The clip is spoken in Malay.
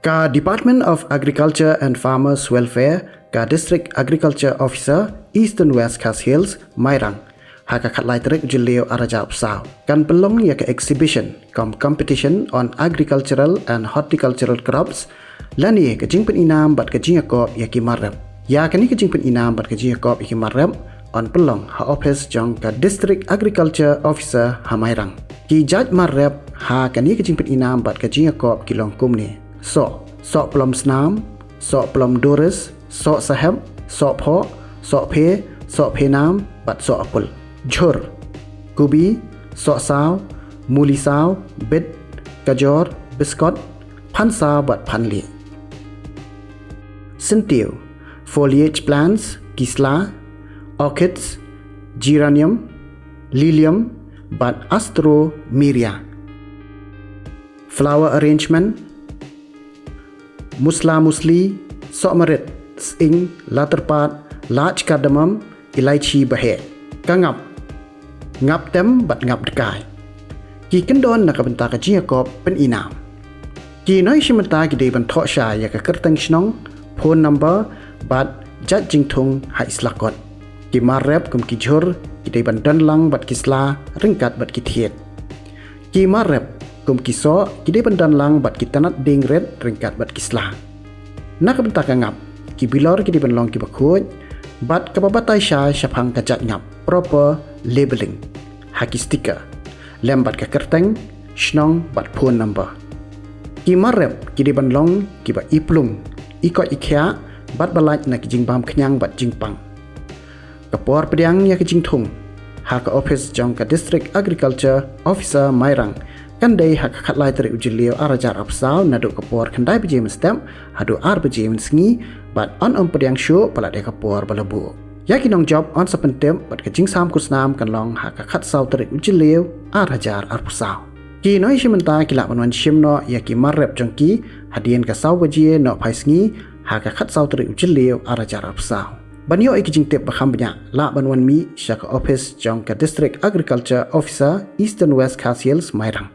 Ka Department of Agriculture and Farmers Welfare, ka District Agriculture Officer, Eastern West Cass Hills, Mairang. Haka khatlai terik ujilio arajab saw. Kan belong ya ke exhibition, competition on agricultural and horticultural crops. Lani ke jingpen inam bat ke jingakop ya ki marab. Ya kani ke jingpen inam bat ke jingakop ya ki marab. On pelong ha office jong ka District Agriculture Officer ha Mairang. Ki judge marab ha kani ke jingpen inam bat ke jingakop ki long kumni. Sok pelom senam, sok pelom doris, sok sahab, sok phok, sok phe, sok phenam, bat sok apul. Jhur, kubi, sok saw, muli saw, bit, gajor, biskot, pan saw bat pan li. Sentiu, foliage plants, gisla, orchids, geranium, lilium, bat astromeria. Flower arrangement, musli, sok merit, sing, laterpat, large cardamom, elaichi bahe. Kangap, ngap tem bat ngap dekai. Ki kendon nak bentar ke jingakop pen inam. Ki noi shimenta ki dei bentok sya ya ke kerteng shnong, phone number bat jat jingtung ha islakot. Ki marep kum ki jhur ki dei bandan lang bat kisla ringkat bat ki thiet. Ki marep kum ki so ki dei bandan lang bat ki tanat ding red ringkat bat kisla. Nak bentar ke ngap, ki bilor ki dei banlong ki bakhoj, bat kababatai sya syapang kajat ngap. Proper labeling. Haki stiker. Lem bat ke kerteng, shnong bat phone number. Ki marep ki di banlong ki ba iplung. Ikot ikhya bat balaj na ki jingbam kenyang bat jingpang. Kapor pediang ya ki jingtung. Haka office jong ka District Agriculture Officer Mairang. Kandai haka khatlai teri ujilio arajar apsaw naduk kapor kandai beje mestem hadu ar beje mensengi bat on pediang show palat de kapor balabu. Yaki nong job on sepentem bat ke jing sam kusnam kan long haka khat saw terik ujilio arajar arpusaw. Ki noi shimenta kilak manwan shimno yaki marep jongki hadien ka saw beje no paisngi haka khat saw terik ujilio arajar arpusaw. Banyo iki jing tip bakham banyak la banwan mi syaka office jong ka District Agriculture Officer Eastern West Cass Hills Mairang.